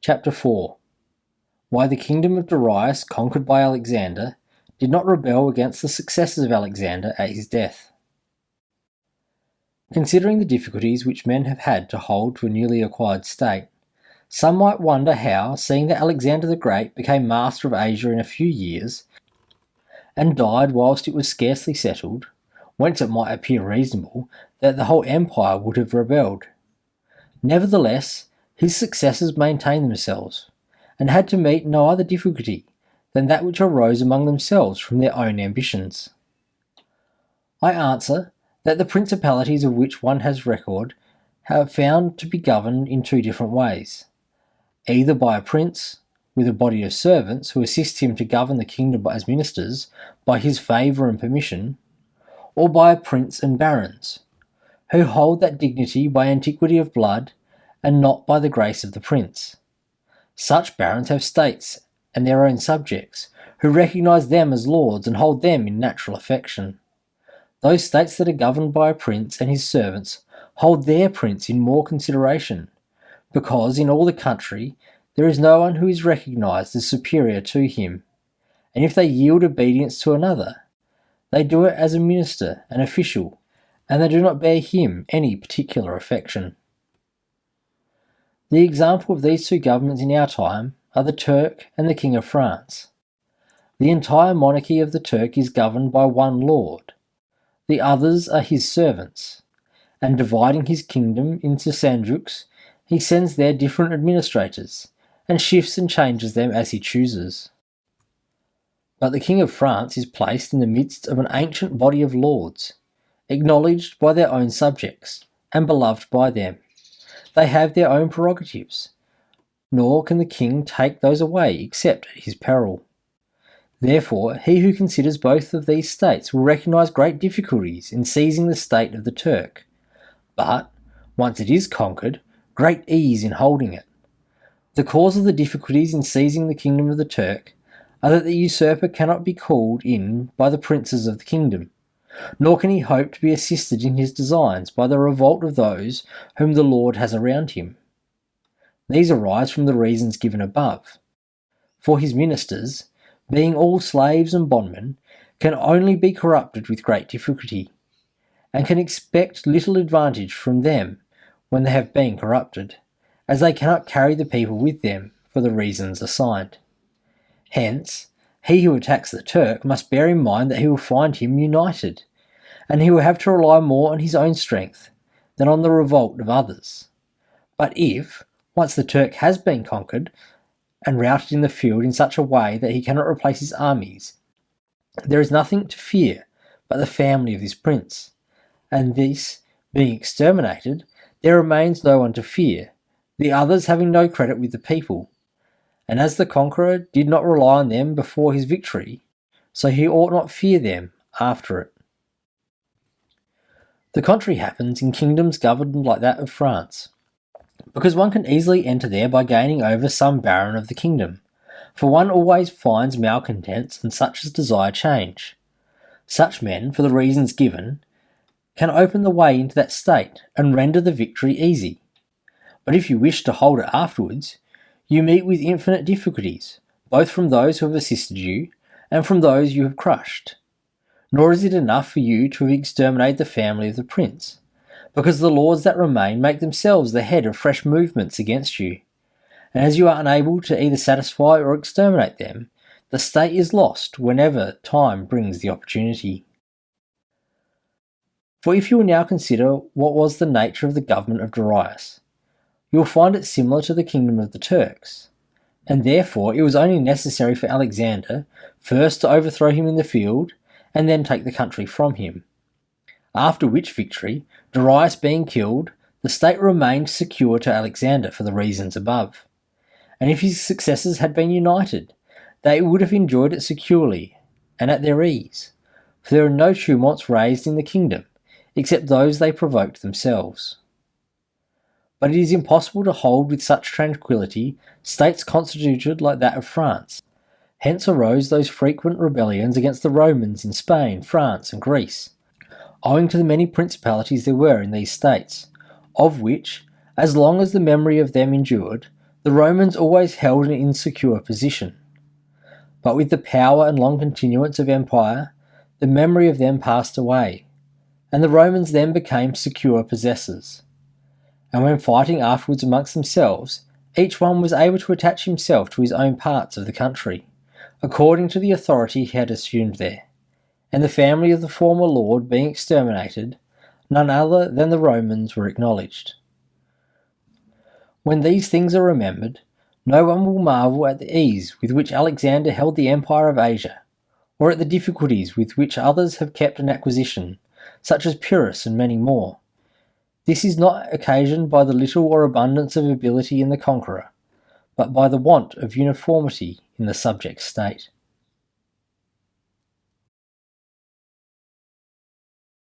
Chapter 4. Why the kingdom of Darius, conquered by Alexander, did not rebel against the successors of Alexander at his death. Considering the difficulties which men have had to hold to a newly acquired state, some might wonder how, seeing that Alexander the Great became master of Asia in a few years, and died whilst it was scarcely settled, whence it might appear reasonable that the whole empire would have rebelled. Nevertheless, his successors maintained themselves, and had to meet no other difficulty than that which arose among themselves from their own ambitions. I answer that the principalities of which one has record have found to be governed in two different ways, either by a prince, with a body of servants who assist him to govern the kingdom as ministers by his favour and permission, or by a prince and barons, who hold that dignity by antiquity of blood and not by the grace of the prince. Such barons have states and their own subjects, who recognise them as lords and hold them in natural affection. Those states that are governed by a prince and his servants hold their prince in more consideration, because in all the country there is no one who is recognised as superior to him, and if they yield obedience to another, they do it as a minister, an official, and they do not bear him any particular affection. The example of these two governments in our time are the Turk and the King of France. The entire monarchy of the Turk is governed by one lord. The others are his servants, and dividing his kingdom into sanjuks, he sends there different administrators, and shifts and changes them as he chooses. But the King of France is placed in the midst of an ancient body of lords, acknowledged by their own subjects, and beloved by them. They have their own prerogatives, nor can the king take those away except at his peril. Therefore, he who considers both of these states will recognise great difficulties in seizing the state of the Turk, but, once it is conquered, great ease in holding it. The cause of the difficulties in seizing the kingdom of the Turk are that the usurper cannot be called in by the princes of the kingdom, nor can he hope to be assisted in his designs by the revolt of those whom the Lord has around him. These arise from the reasons given above. For his ministers, being all slaves and bondmen, can only be corrupted with great difficulty, and can expect little advantage from them when they have been corrupted, as they cannot carry the people with them for the reasons assigned. Hence, he who attacks the Turk must bear in mind that he will find him united, and he will have to rely more on his own strength than on the revolt of others. But if, once the Turk has been conquered and routed in the field in such a way that he cannot replace his armies, there is nothing to fear but the family of this prince, and this being exterminated, there remains no one to fear, the others having no credit with the people. And as the conqueror did not rely on them before his victory, so he ought not fear them after it. The contrary happens in kingdoms governed like that of France, because one can easily enter there by gaining over some baron of the kingdom, for one always finds malcontents and such as desire change. Such men, for the reasons given, can open the way into that state and render the victory easy. But if you wish to hold it afterwards, you meet with infinite difficulties, both from those who have assisted you and from those you have crushed. Nor is it enough for you to have exterminated the family of the prince, because the lords that remain make themselves the head of fresh movements against you, and as you are unable to either satisfy or exterminate them, the state is lost whenever time brings the opportunity. For if you will now consider what was the nature of the government of Darius, you will find it similar to the kingdom of the Turks, and therefore it was only necessary for Alexander first to overthrow him in the field, and then take the country from him. After which victory, Darius being killed, the state remained secure to Alexander for the reasons above, and if his successors had been united, they would have enjoyed it securely and at their ease, for there are no tumults raised in the kingdom, except those they provoked themselves. But it is impossible to hold with such tranquillity states constituted like that of France. Hence arose those frequent rebellions against the Romans in Spain, France, and Greece, owing to the many principalities there were in these states, of which, as long as the memory of them endured, The Romans always held an insecure position, but with the power and long continuance of empire, the memory of them passed away, and the Romans then became secure possessors. And when fighting afterwards amongst themselves, each one was able to attach himself to his own parts of the country, according to the authority he had assumed there. And the family of the former lord being exterminated, none other than the Romans were acknowledged. When these things are remembered, no one will marvel at the ease with which Alexander held the empire of Asia, or at the difficulties with which others have kept an acquisition, such as Pyrrhus and many more. This is not occasioned by the little or abundance of ability in the conqueror, but by the want of uniformity in the subject state.